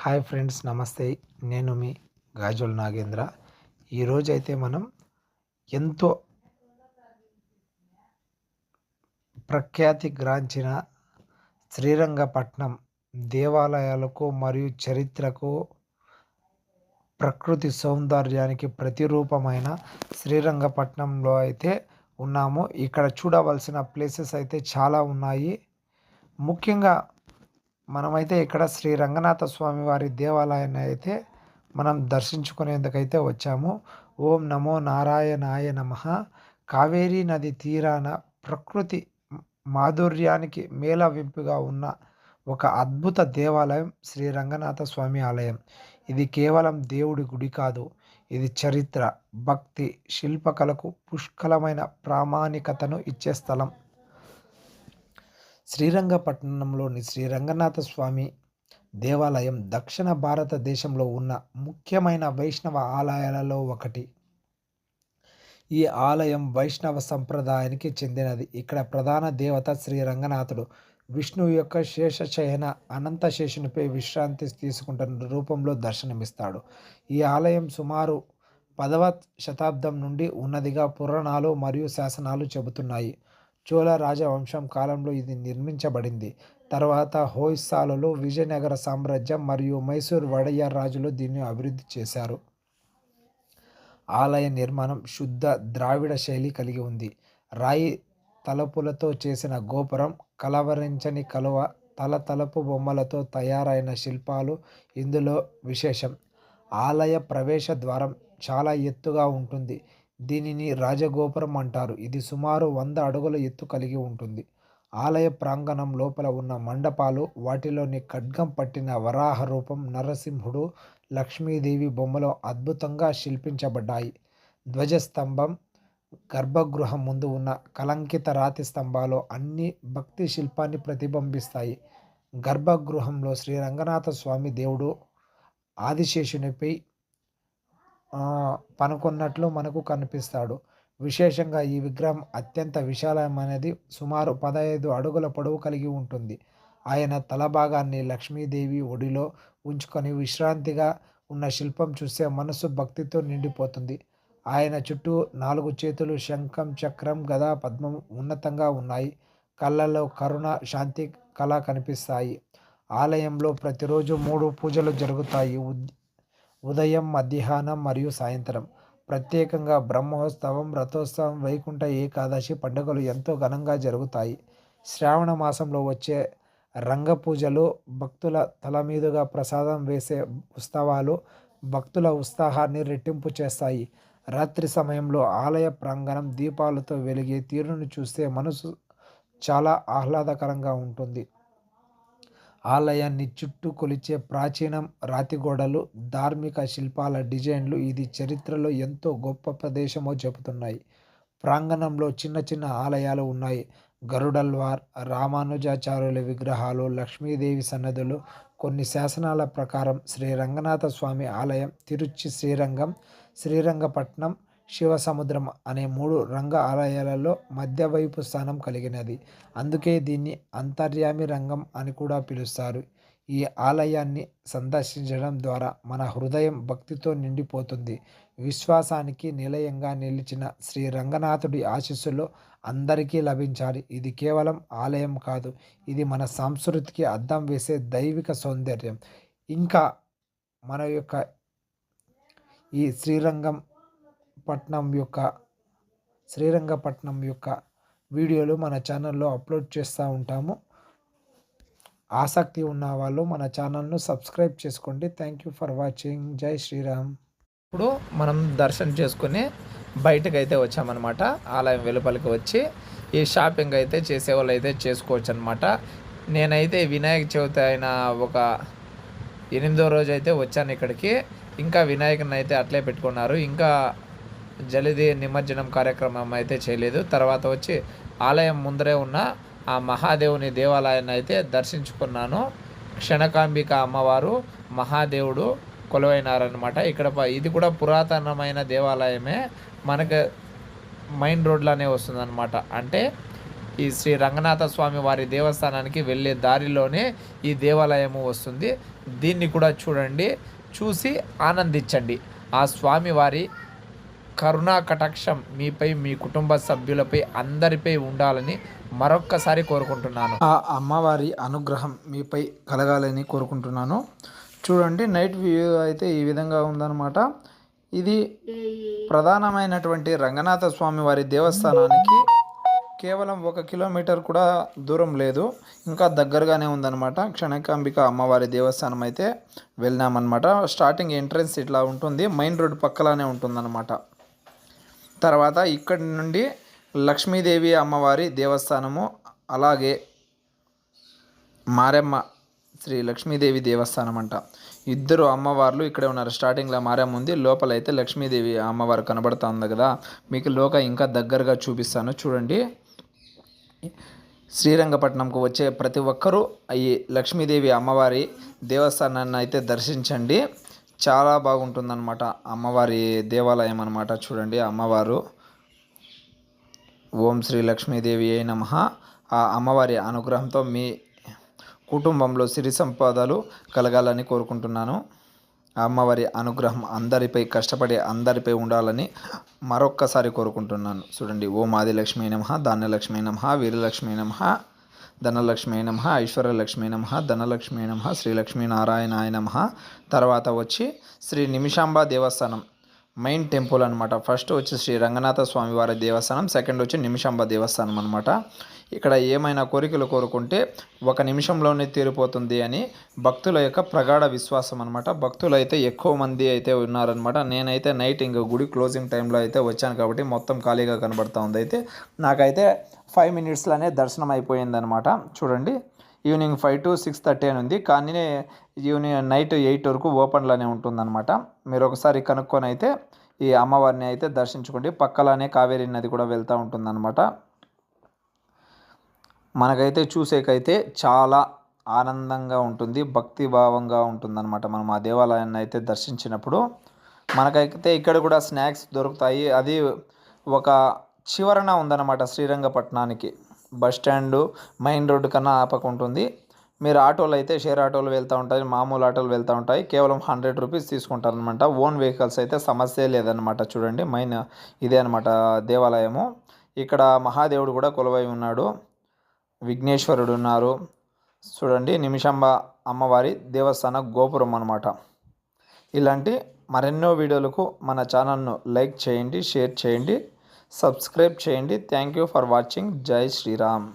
Hi friends, నమస్తే. నేను మీ గాజుల నాగేంద్ర. ఈరోజైతే మనం ఎంతో ప్రఖ్యాతిగాంచిన శ్రీరంగపట్నం దేవాలయాలకు మరియు చరిత్రకు, ప్రకృతి సౌందర్యానికి ప్రతిరూపమైన శ్రీరంగపట్నంలో అయితే ఉన్నాము. ఇక్కడ చూడవలసిన ప్లేసెస్ అయితే చాలా ఉన్నాయి. ముఖ్యంగా మనమైతే ఇక్కడ శ్రీ రంగనాథ స్వామి వారి దేవాలయాన్ని అయితే మనం దర్శించుకునేందుకైతే వచ్చాము. ఓం నమో నారాయణాయ నమః. కావేరీ నది తీరాన ప్రకృతి మాధుర్యానికి మేళవింపుగా ఉన్న ఒక అద్భుత దేవాలయం శ్రీ రంగనాథ స్వామి ఆలయం. ఇది కేవలం దేవుడి గుడి కాదు, ఇది చరిత్ర, భక్తి, శిల్పకళకు పుష్కలమైన ప్రామాణికతను ఇచ్చే స్థలం. శ్రీరంగపట్నంలోని శ్రీ రంగనాథ స్వామి దేవాలయం దక్షిణ భారతదేశంలో ఉన్న ముఖ్యమైన వైష్ణవ ఆలయాలలో ఒకటి. ఈ ఆలయం వైష్ణవ సంప్రదాయానికి చెందినది. ఇక్కడ ప్రధాన దేవత శ్రీ రంగనాథుడు విష్ణువు యొక్క శేషశయన అనంత శేషునిపై విశ్రాంతి తీసుకుంటున్న రూపంలో దర్శనమిస్తాడు. ఈ ఆలయం సుమారు 10వ శతాబ్దం నుండి ఉన్నదిగా పురాణాలు మరియు శాసనాలు చెబుతున్నాయి. చోళ రాజవంశం కాలంలో ఇది నిర్మించబడింది. తర్వాత హోయసాలలో విజయనగర సామ్రాజ్యం మరియు మైసూర్ వడయ్యర్ రాజులు దీన్ని అభివృద్ధి చేశారు. ఆలయ నిర్మాణం శుద్ధ ద్రావిడ శైలి కలిగి ఉంది. రాయి తలుపులతో చేసిన గోపురం, కలవరించని కలువ, తలతలుపు బొమ్మలతో తయారైన శిల్పాలు ఇందులో విశేషం. ఆలయ ప్రవేశ ద్వారం చాలా ఎత్తుగా ఉంటుంది. దీనిని రాజగోపురం అంటారు. ఇది సుమారు 100 అడుగుల ఎత్తు కలిగి ఉంటుంది. ఆలయ ప్రాంగణం లోపల ఉన్న మండపాలు, వాటిలోని ఖడ్గం పట్టిన వరాహ రూపం, నరసింహుడు, లక్ష్మీదేవి బొమ్మలు అద్భుతంగా శిల్పించబడ్డాయి. ధ్వజస్తంభం, గర్భగృహం ముందు ఉన్న కలంకిత రాతి స్తంభాలు అన్ని భక్తి శిల్పాన్ని ప్రతిబింబిస్తాయి. గర్భగృహంలో శ్రీ రంగనాథ స్వామి దేవుడు ఆదిశేషునిపై పనుకున్నట్లు మనకు కనిపిస్తాడు. విశేషంగా ఈ విగ్రహం అత్యంత విశాలమైనది. సుమారు 15 అడుగుల పొడవు కలిగి ఉంటుంది. ఆయన తల భాగాన్ని లక్ష్మీదేవి ఒడిలో ఉంచుకొని విశ్రాంతిగా ఉన్న శిల్పం చూస్తే మనసు భక్తితో నిండిపోతుంది. ఆయన చుట్టూ 4 చేతులు, శంఖం, చక్రం, గద, పద్మం ఉన్నతంగా ఉన్నాయి. కళ్ళలో కరుణ, శాంతి కళ కనిపిస్తాయి. ఆలయంలో ప్రతిరోజు 3 పూజలు జరుగుతాయి. ఉదయం, మధ్యాహ్నం మరియు సాయంత్రం. ప్రత్యేకంగా బ్రహ్మోత్సవం, రథోత్సవం, వైకుంఠ ఏకాదశి పండుగలు ఎంతో ఘనంగా జరుగుతాయి. శ్రావణ మాసంలో వచ్చే రంగ పూజలు, భక్తుల తల మీదుగా ప్రసాదం వేసే ఉత్సవాలు భక్తుల ఉత్సాహాన్ని రెట్టింపు చేస్తాయి. రాత్రి సమయంలో ఆలయ ప్రాంగణం దీపాలతో వెలిగే తీరును చూస్తే మనసు చాలా ఆహ్లాదకరంగా ఉంటుంది. ఆలయాన్ని చుట్టూ కొలిచే ప్రాచీనం రాతి గోడలు, ధార్మిక శిల్పాల డిజైన్లు ఇది చరిత్రలో ఎంతో గొప్ప ప్రదేశమో చెబుతున్నాయి. ప్రాంగణంలో చిన్న చిన్న ఆలయాలు ఉన్నాయి. గరుడల్వార్, రామానుజాచార్యుల విగ్రహాలు, లక్ష్మీదేవి సన్నదులు. కొన్ని శాసనాల ప్రకారం శ్రీ రంగనాథ స్వామి ఆలయం తిరుచి శ్రీరంగం, శ్రీరంగపట్నం, శివసముద్రం అనే 3 రంగ ఆలయాలలో మధ్యవైపు స్థానం కలిగినది. అందుకే దీన్ని అంతర్యామి రంగం అని కూడా పిలుస్తారు. ఈ ఆలయాన్ని సందర్శించడం ద్వారా మన హృదయం భక్తితో నిండిపోతుంది. విశ్వాసానికి నిలయంగా నిలిచిన శ్రీ రంగనాథుడి ఆశీస్సులు అందరికీ లభించాలి. ఇది కేవలం ఆలయం కాదు, ఇది మన సంస్కృతికి అద్దం వేసే దైవిక సౌందర్యం. ఇంకా మన యొక్క ఈ శ్రీరంగపట్నం యొక్క వీడియోలు మన ఛానల్లో అప్లోడ్ చేస్తూ ఉంటాము. ఆసక్తి ఉన్న వాళ్ళు మన ఛానల్ను సబ్స్క్రైబ్ చేసుకోండి. Thank you for watching. జై శ్రీరామ్. ఇప్పుడు మనం దర్శనం చేసుకుని బయటకు అయితే వచ్చామన్నమాట. ఆలయం వెలుపలికి వచ్చి ఈ షాపింగ్ అయితే చేసేవాళ్ళు అయితే చేసుకోవచ్చు అనమాట. నేనైతే వినాయక చవితి అయిన ఒక 8వ రోజు అయితే వచ్చాను ఇక్కడికి. ఇంకా వినాయకుని అయితే అట్లే పెట్టుకున్నారు. ఇంకా జలిది నిమజ్జనం కార్యక్రమం అయితే చేయలేదు. తర్వాత వచ్చి ఆలయం ముందరే ఉన్న ఆ మహాదేవుని దేవాలయాన్ని అయితే దర్శించుకున్నాను. క్షణకాంబిక అమ్మవారు, మహాదేవుడు కొలువైనారనమాట. ఇక్కడ ఇది కూడా పురాతనమైన దేవాలయమే. మనకు మెయిన్ రోడ్లోనే వస్తుందన్నమాట. అంటే ఈ శ్రీ రంగనాథ స్వామి వారి దేవస్థానానికి వెళ్ళే దారిలోనే ఈ దేవాలయము వస్తుంది. దీన్ని కూడా చూడండి, చూసి ఆనందించండి. ఆ స్వామివారి కరుణా కటాక్షం మీపై, మీ కుటుంబ సభ్యులపై, అందరిపై ఉండాలని మరొక్కసారి కోరుకుంటున్నాను. ఆ అమ్మవారి అనుగ్రహం మీపై కలగాలని కోరుకుంటున్నాను. చూడండి, నైట్ వ్యూ అయితే ఈ విధంగా ఉందన్నమాట. ఇది ప్రధానమైనటువంటి రంగనాథ స్వామి వారి దేవస్థానానికి కేవలం 1 కిలోమీటర్ కూడా దూరం లేదు, ఇంకా దగ్గరగానే ఉందన్నమాట. క్షణికాంబిక అమ్మవారి దేవస్థానం అయితే వెళ్ళామన్నమాట. స్టార్టింగ్ ఎంట్రన్స్ ఇట్లా ఉంటుంది, మెయిన్ రోడ్ పక్కలానే ఉంటుందన్నమాట. తర్వాత ఇక్కడి నుండి లక్ష్మీదేవి అమ్మవారి దేవస్థానము, అలాగే మారెమ్మ శ్రీ లక్ష్మీదేవి దేవస్థానం అంట. ఇద్దరు అమ్మవార్లు ఇక్కడే ఉన్నారు. స్టార్టింగ్లో మారెమ్మ ఉంది, లోపలైతే లక్ష్మీదేవి అమ్మవారు కనబడుతూ ఉంది కదా. మీకు ఇంకా దగ్గరగా చూపిస్తాను చూడండి. శ్రీరంగపట్నంకు వచ్చే ప్రతి ఒక్కరూ ఈ లక్ష్మీదేవి అమ్మవారి దేవస్థానాన్ని అయితే దర్శించండి. చాలా బాగుంటుందన్నమాట అమ్మవారి దేవాలయం అన్నమాట. చూడండి, అమ్మవారు ఓం శ్రీ లక్ష్మీదేవి అయి నమః. ఆ అమ్మవారి అనుగ్రహంతో మీ కుటుంబంలో సిరి సంపదలు కలగాలని కోరుకుంటున్నాను. ఆ అమ్మవారి అనుగ్రహం అందరిపై, కష్టపడే అందరిపై ఉండాలని మరొక్కసారి కోరుకుంటున్నాను. చూడండి, ఓం ఆదిలక్ష్మీ నమః, ధాన్యలక్ష్మీ నమః, వీరలక్ష్మీ నమః, ధనలక్ష్మీ నమః, ఐశ్వర్యలక్ష్మీ నమః, ధనలక్ష్మీ నమః, శ్రీలక్ష్మీ నారాయణాయ నమః. తర్వాత వచ్చి శ్రీ నిమిషాంబ దేవస్థానం మెయిన్ టెంపుల్ అనమాట. ఫస్ట్ వచ్చి శ్రీ రంగనాథ స్వామి వారి దేవస్థానం, సెకండ్ వచ్చి నిమిషాంబ దేవస్థానం అనమాట. ఇక్కడ ఏమైనా కోరికలు కోరుకుంటే 1 నిమిషంలోనే తీరిపోతుంది అని భక్తుల యొక్క ప్రగాఢ విశ్వాసం అనమాట. భక్తులు అయితే ఎక్కువ మంది అయితే ఉన్నారనమాట. నేనైతే నైట్ ఇంక గుడి క్లోజింగ్ టైంలో అయితే వచ్చాను కాబట్టి మొత్తం ఖాళీగా కనబడుతూ ఉంది. అయితే నాకైతే 5 మినిట్స్లోనే దర్శనం అయిపోయిందనమాట. చూడండి, ఈవినింగ్ 5 to 6:30 అని ఉంది, కానీ నైట్ 8 వరకు ఓపెన్లోనే ఉంటుందన్నమాట. మీరు ఒకసారి కనుక్కొని అయితే ఈ అమ్మవారిని అయితే దర్శించుకోండి. పక్కలానే కావేరీ నది కూడా వెళ్తూ ఉంటుందన్నమాట. మనకైతే చూసేకైతే చాలా ఆనందంగా ఉంటుంది, భక్తిభావంగా ఉంటుందన్నమాట. మనం ఆ దేవాలయాన్ని అయితే దర్శించినప్పుడు మనకైతే ఇక్కడ కూడా స్నాక్స్ దొరుకుతాయి. అది ఒక చివరన ఉందన్నమాట శ్రీరంగపట్నానికి. బస్ స్టాండు మెయిన్ రోడ్డు కన్నా ఆపకుంటుంది. మీరు ఆటోలు అయితే షేర్ ఆటోలు వెళ్తూ ఉంటాయి, మామూలు ఆటోలు వెళ్తూ ఉంటాయి. కేవలం 100 రూపీస్ తీసుకుంటారనమాట. ఓన్ వెహికల్స్ అయితే సమస్య లేదనమాట. చూడండి, మెయిన్ ఇదే అనమాట దేవాలయము. ఇక్కడ మహాదేవుడు కూడా కొలువై ఉన్నాడు, విఘ్నేశ్వరుడు ఉన్నారు. చూడండి, నిమిషాంబ అమ్మవారి దేవస్థాన గోపురం అనమాట. ఇలాంటి మరెన్నో వీడియోలకు మన ఛానల్ను లైక్ చేయండి, షేర్ చేయండి, సబ్స్క్రైబ్ చేయండి. Thank you for watching. జై శ్రీరామ్.